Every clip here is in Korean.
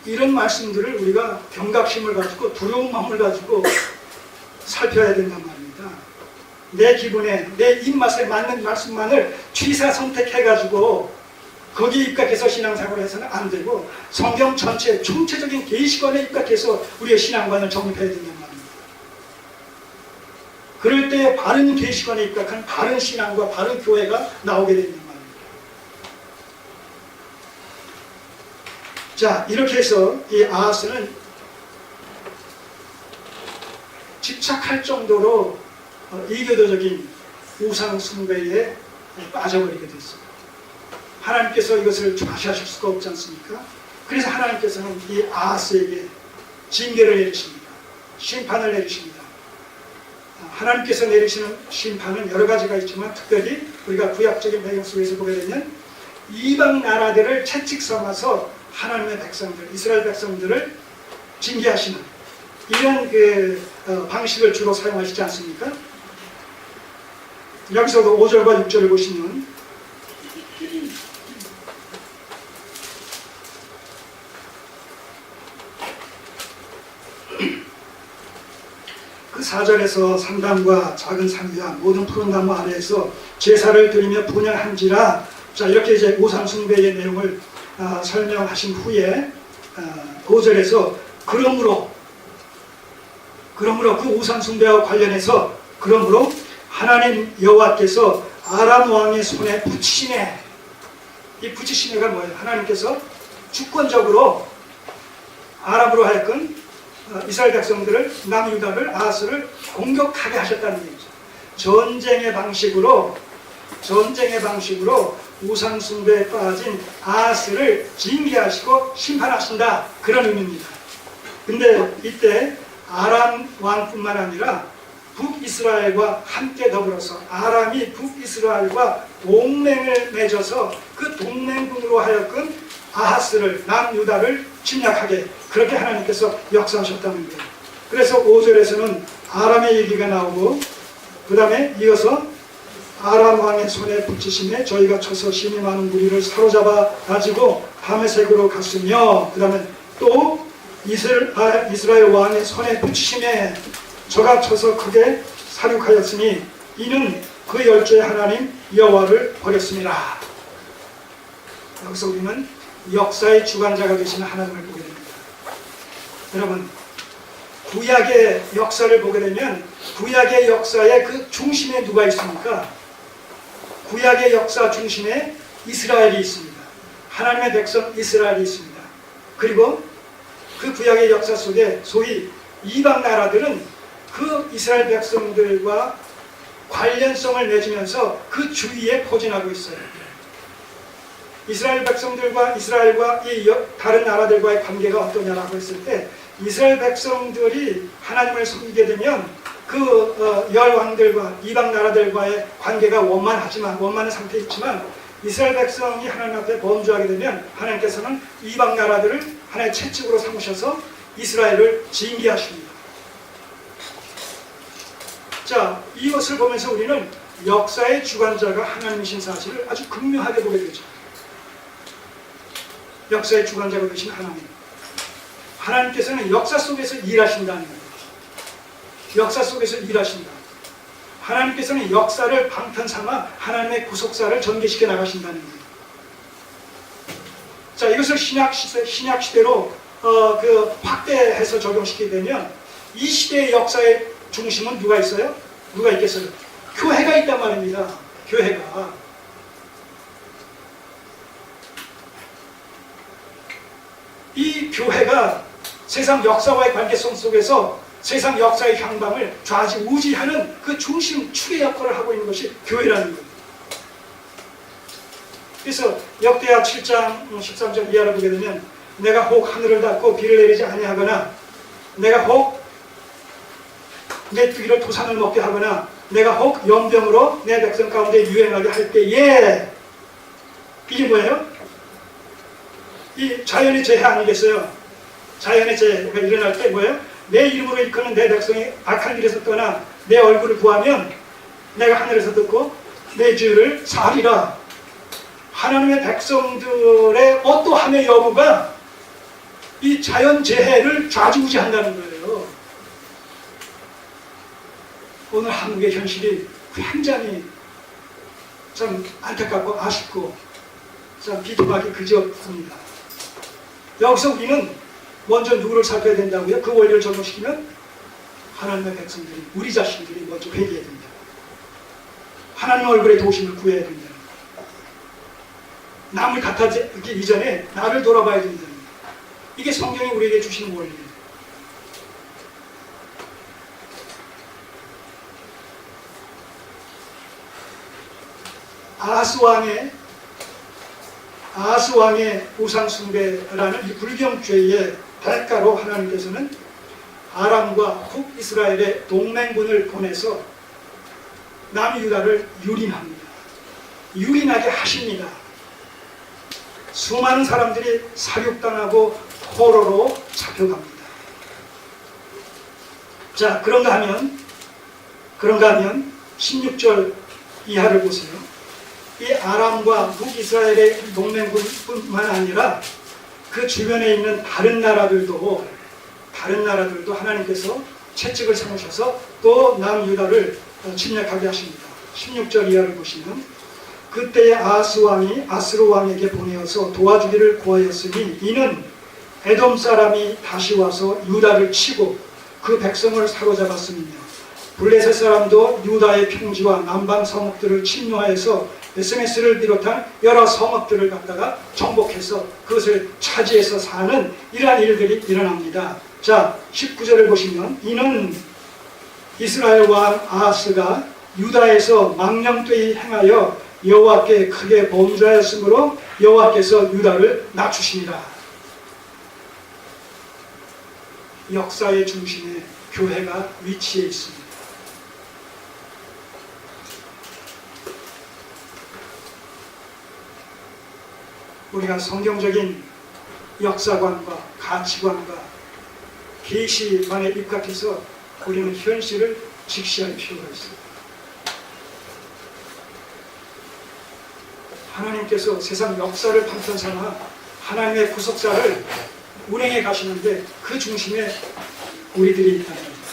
이런 말씀들을 우리가 경각심을 가지고 두려운 마음을 가지고 살펴야 된단 말입니다. 내 기분에 내 입맛에 맞는 말씀만을 취사 선택해가지고 거기에 입각해서 신앙생활을 해서는 안 되고 성경 전체 총체적인 계시관에 입각해서 우리의 신앙관을 정립해야 된단 말입니다. 그럴 때 바른 계시관에 입각한 바른 신앙과 바른 교회가 나오게 된단 말입니다. 자, 이렇게 해서 이 아하스는 집착할 정도로 이교도적인 우상 숭배에 빠져버리게 됐어요. 하나님께서 이것을 좌시하실 수가 없지 않습니까? 그래서 하나님께서는 이 아하스에게 징계를 내리십니다. 심판을 내리십니다. 하나님께서 내리시는 심판은 여러 가지가 있지만 특별히 우리가 구약적인 배경 속에서 보게 되면 이방 나라들을 채찍 삼아서 하나님의 백성들, 이스라엘 백성들을 징계하시는 이런 방식을 주로 사용하시지 않습니까? 여기서도 5절과 6절을 보시면 그 4절에서 산담과 작은 산위와 모든 푸른 나무 아래에서 제사를 드리며 분양한지라. 자, 이렇게 이제 우상 숭배의 내용을 설명하신 후에 5절에서 그러므로 그 우상 숭배와 관련해서 그러므로 하나님 여호와께서 아람 왕의 손에 붙이시네. 이 붙이시네가 뭐예요? 하나님께서 주권적으로 아람으로 하여금 이스라엘 백성들을 남유다를 아하스를 공격하게 하셨다는 얘기죠. 전쟁의 방식으로 우상 숭배에 빠진 아하스를 징계하시고 심판하신다, 그런 의미입니다. 근데 이때 아람 왕뿐만 아니라 북이스라엘과 함께 더불어서 아람이 북이스라엘과 동맹을 맺어서 그 동맹군으로 하여금 아하스를 남유다를 침략하게 그렇게 하나님께서 역사하셨다는 거예요. 그래서 5절에서는 아람의 얘기가 나오고 그 다음에 이어서 아람 왕의 손에 붙이심에 저희가 쳐서 심히 많은 무리를 사로잡아 가지고 다메섹으로 갔으며 그 다음에 또 이스라엘 왕의 손에 붙이심에 저가 쳐서 크게 사륙하였으니 이는 그 열조의 하나님 여호와를 버렸습니다. 여기서 우리는 역사의 주관자가 되시는 하나님을 보게 됩니다. 여러분, 구약의 역사를 보게 되면 구약의 역사의 그 중심에 누가 있습니까? 구약의 역사 중심에 이스라엘이 있습니다. 하나님의 백성 이스라엘이 있습니다. 그리고 그 구약의 역사 속에 소위 이방 나라들은 그 이스라엘 백성들과 관련성을 맺으면서 그 주위에 포진하고 있어요. 이스라엘 백성들과 이스라엘과 이 다른 나라들과의 관계가 어떠냐라고 했을 때 이스라엘 백성들이 하나님을 섬기게 되면 그 열왕들과 이방 나라들과의 관계가 원만한 상태에 있지만 이스라엘 백성이 하나님 앞에 범죄하게 되면 하나님께서는 이방 나라들을 하나의 채찍으로 삼으셔서 이스라엘을 징계하십니다. 자, 이것을 보면서 우리는 역사의 주관자가 하나님이신 사실을 아주 극명하게 보게 되죠. 역사의 주관자가 되신 하나님, 하나님께서는 역사 속에서 일하신다는 거예요. 역사 속에서 일하신다. 하나님께서는 역사를 방탄 삼아 하나님의 구속사를 전개시켜 나가신다는 거예요. 자, 이것을 신약 시대로 확대해서 적용시키게 되면 이 시대의 역사의 중심은 누가 있어요? 누가 있겠어요? 교회가 있단 말입니다. 교회가. 이 교회가 세상 역사와의 관계성 속에서 세상 역사의 향방을 좌지우지하는 그 중심 축의 역할을 하고 있는 것이 교회라는 거예요. 그래서 역대하 7장 13절 이하를 보게 되면 내가 혹 하늘을 닫고 비를 내리지 아니하거나 내가 혹 메뚜기를 토산을 먹게 하거나 내가 혹 연병으로 내 백성 가운데 유행하게 할 때에 이게 뭐예요? 이 자연의 재해 아니겠어요? 자연의 재해가 일어날 때 뭐예요? 내 이름으로 일컫는 내 백성이 악한 길에서 떠나 내 얼굴을 구하면 내가 하늘에서 듣고 내 죄를 사하리라. 하나님의 백성들의 어떠함의 여부가 이 자연재해를 좌지우지한다는 거예요. 오늘 한국의 현실이 굉장히 참 안타깝고 아쉽고 참 비통하기 그지없습니다. 여기서 우리는 먼저 누구를 살펴야 된다고요? 그 원리를 적용시키면 하나님의 백성들이, 우리 자신들이 먼저 회개해야 된다. 하나님 얼굴에 도심을 구해야 된다. 남을 탓하기 이전에 나를 돌아봐야 된다. 이게 성경이 우리에게 주시는 원리예요. 아하스 왕의 우상숭배라는 이 불경죄의 대가로 하나님께서는 아람과 북이스라엘의 동맹군을 보내서 남유다를 유린합니다. 유린하게 하십니다. 수많은 사람들이 사륙당하고 포로로 잡혀갑니다. 자, 그런가 하면 16절 이하를 보세요. 이 아람과 북이스라엘의 동맹군뿐만 아니라 그 주변에 있는 다른 나라들도 하나님께서 채찍을 삼으셔서 또 남유다를 침략하게 하십니다. 16절 이하를 보시면 그때의 아하스 왕이 아스루 왕에게 보내어서 도와주기를 구하였으니 이는 에돔 사람이 다시 와서 유다를 치고 그 백성을 사로잡았으며 블레셋 사람도 유다의 평지와 남방 성읍들을 침노하여서 SMS를 비롯한 여러 성읍들을 갖다가 정복해서 그것을 차지해서 사는 이러한 일들이 일어납니다. 자, 19절을 보시면 이는 이스라엘 왕 아하스가 유다에서 망령되이 행하여 여호와께 크게 범죄하였으므로 여호와께서 유다를 낮추시니라. 역사의 중심에 교회가 위치해 있습니다. 우리가 성경적인 역사관과 가치관과 계시관에 입각해서 우리는 현실을 직시할 필요가 있습니다. 하나님께서 세상 역사를 방편삼아 하나님의 구속사를 운행해 가시는데 그 중심에 우리들이 있다는 겁니다.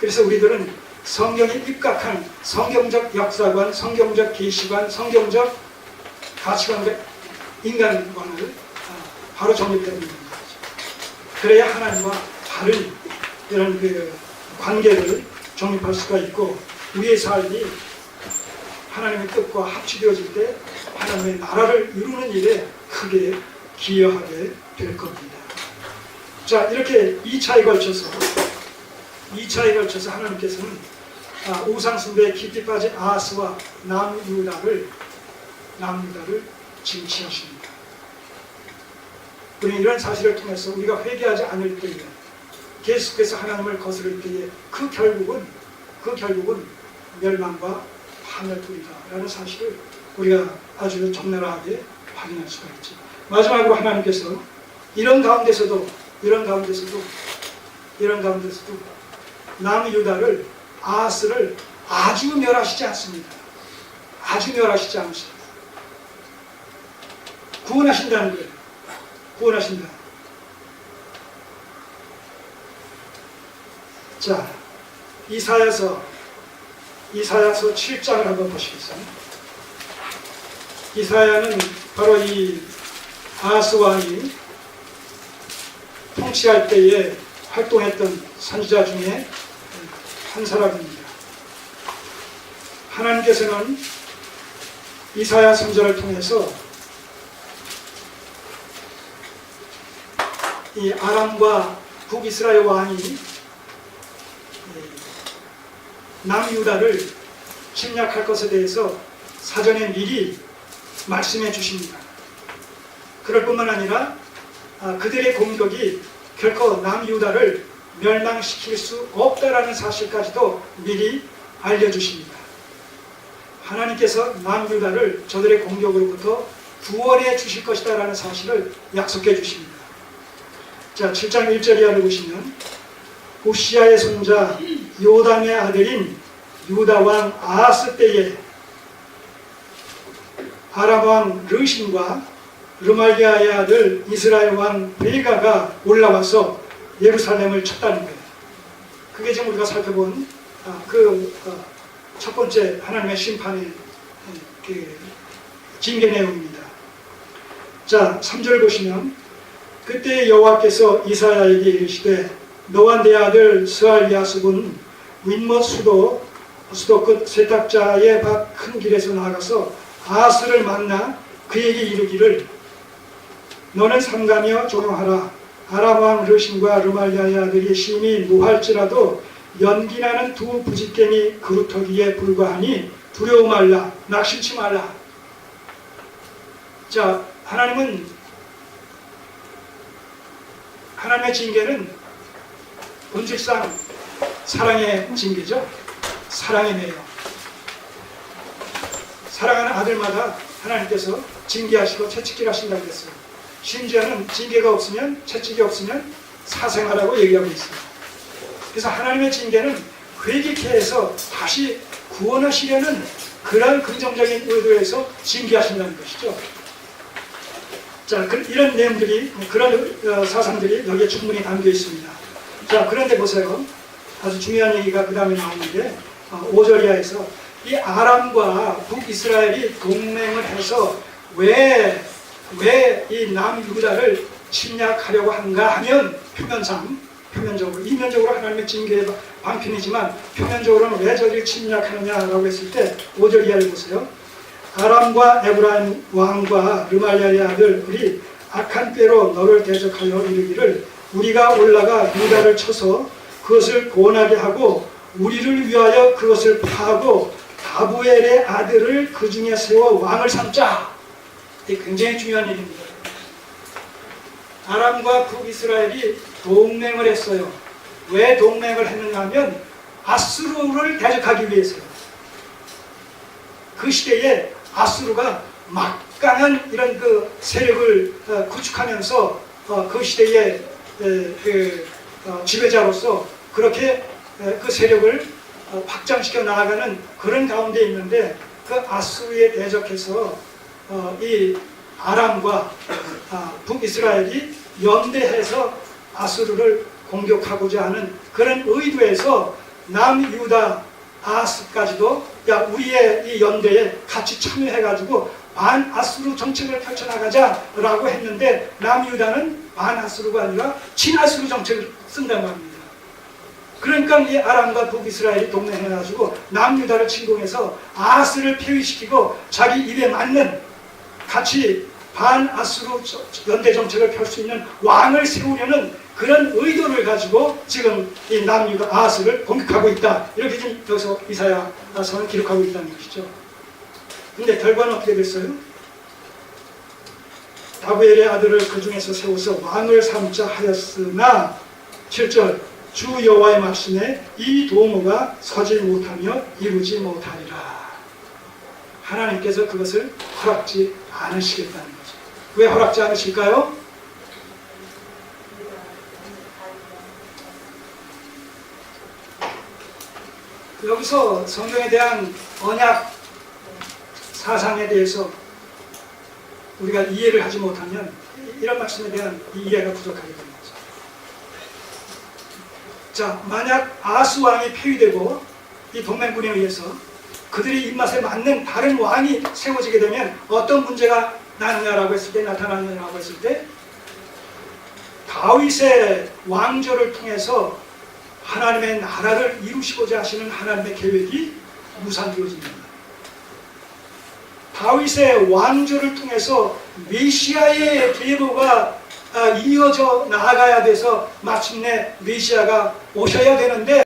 그래서 우리들은 성경에 입각한 성경적 역사관, 성경적 계시관, 성경적 가치관과 인간관을 바로 정립되는 겁니다. 그래야 하나님과 다른 이런 그 관계를 정립할 수가 있고 우리의 삶이 하나님의 뜻과 합치되어질 때 하나님의 나라를 이루는 일에 크게 기여하게 될 겁니다. 자, 이렇게 2차에 걸쳐서 하나님께서는 우상숭배에 깊이 빠진 아하스와 남유다를 징치하십니다. 우리는 이런 사실을 통해서 우리가 회개하지 않을 때에 계속해서 하나님을 거스를 때에 그 결국은 멸망과 파멸뿐이다라는 사실을 우리가 아주 적나라하게 확인할 수가 있죠. 마지막으로 하나님께서 이런 가운데서도 남유다를 아하스를 아주 멸하시지 않습니다. 아주 멸하시지 않으십니다. 구원하신다는 거예요. 구원하신다. 자, 이사야서 7장을 한번 보시겠어요? 이사야는 바로 이 아하스 왕이 통치할 때에 활동했던 선지자 중에 한 사람입니다. 하나님께서는 이사야 선지자를 통해서 이 아람과 북이스라엘 왕이 남유다를 침략할 것에 대해서 사전에 미리 말씀해 주십니다. 그럴 뿐만 아니라 그들의 공격이 결코 남유다를 멸망시킬 수 없다라는 사실까지도 미리 알려주십니다. 하나님께서 남유다를 저들의 공격으로부터 구원해 주실 것이다 라는 사실을 약속해 주십니다. 자, 7장 1절 이하를 보시면 우시아의 손자 요담의 아들인 유다 왕 아하스 때에 아람 왕 르신과 르말리아의 아들 이스라엘 왕 베가가 올라와서 예루살렘을 쳤다는 거예요. 그게 지금 우리가 살펴본 첫 번째 하나님의 심판의 징계 내용입니다. 자, 3절 보시면 그때 여호와께서 이사야에게 이르시되 너와 내 아들 스알야습은 윗못 수도 끝 세탁자의 밭 큰 길에서 나가서 아스를 만나 그에게 이르기를 너는 삼가며 조용하라. 아람 왕 르신과 르말리아의 아들이 심히 노할지라도 연기나는 두 부직갱이 그루터기에 불과하니 두려워 말라. 낙심치 말라. 자, 하나님의 징계는 본질상 사랑의 징계죠. 사랑의 매요. 사랑하는 아들마다 하나님께서 징계하시고 채찍질 하신다고 그랬어요. 심지어는 징계가 없으면, 채찍이 없으면 사생하라고 얘기하고 있습니다. 그래서 하나님의 징계는 회개케 해서 다시 구원하시려는 그런 긍정적인 의도에서 징계하신다는 것이죠. 자, 이런 내용들이, 그런 사상들이 여기에 충분히 담겨 있습니다. 자, 그런데 보세요. 아주 중요한 얘기가 그 다음에 나오는데, 5절 이하에서 이 아람과 북이스라엘이 동맹을 해서 왜 이 남유다를 침략하려고 하는가 하면 표면적으로 이면적으로 하나님의 징계의 방편이지만 표면적으로는 왜 저를 침략하느냐라고 했을 때 5절 이하를 보세요. 아람과 에브라임 왕과 르말리아의 아들이 악한 꾀로 너를 대적하여 이르기를 우리가 올라가 유다를 쳐서 그것을 고원하게 하고 우리를 위하여 그것을 파하고 다부엘의 아들을 그 중에 세워 왕을 삼자. 이게 굉장히 중요한 일입니다. 아람과 북이스라엘이 동맹을 했어요. 왜 동맹을 했느냐 하면 아수르를 대적하기 위해서요. 그 시대에 아수르가 막강한 이런 세력을 구축하면서 그 시대의 지배자로서 그렇게 그 세력을 확장시켜 나아가는 그런 가운데 있는데 그 아수르에 대적해서 이 아람과 북이스라엘이 연대해서 아수르를 공격하고자 하는 그런 의도에서 남유다 아스까지도 우리의 이 연대에 같이 참여해가지고 반아수르 정책을 펼쳐나가자라고 했는데 남유다는 반아수르가 아니라 친아수르 정책을 쓴다고 합니다. 그러니까 이 아람과 북이스라엘이 동맹해가지고 남유다를 침공해서 아스를 폐위시키고 자기 입에 맞는 같이 반아수르 연대 정책을 펼 수 있는 왕을 세우려는 그런 의도를 가지고 지금 이 남유다 아스를 공격하고 있다. 이렇게 지금 여기서 이사야서는 기록하고 있다는 것이죠. 근데 결과는 어떻게 됐어요? 다부엘의 아들을 그 중에서 세워서 왕을 삼자 하였으나 7절 주 여호와의 말씀에 이 도모가 서지 못하며 이루지 못하리라. 하나님께서 그것을 허락지 않으시겠다는 거죠. 왜 허락지 않으실까요? 여기서 성경에 대한 언약 사상에 대해서 우리가 이해를 하지 못하면 이런 말씀에 대한 이해가 부족하게 됩니다. 자, 만약 아스 왕이 폐위되고 이 동맹군에 의해서 그들의 입맛에 맞는 다른 왕이 세워지게 되면 어떤 문제가 나타나느냐라고 했을 때 다윗의 왕조를 통해서 하나님의 나라를 이루시고자 하시는 하나님의 계획이 무산되어집니다. 다윗의 왕조를 통해서 메시아의 계보가 이어져 나아가야 돼서 마침내 메시아가 오셔야 되는데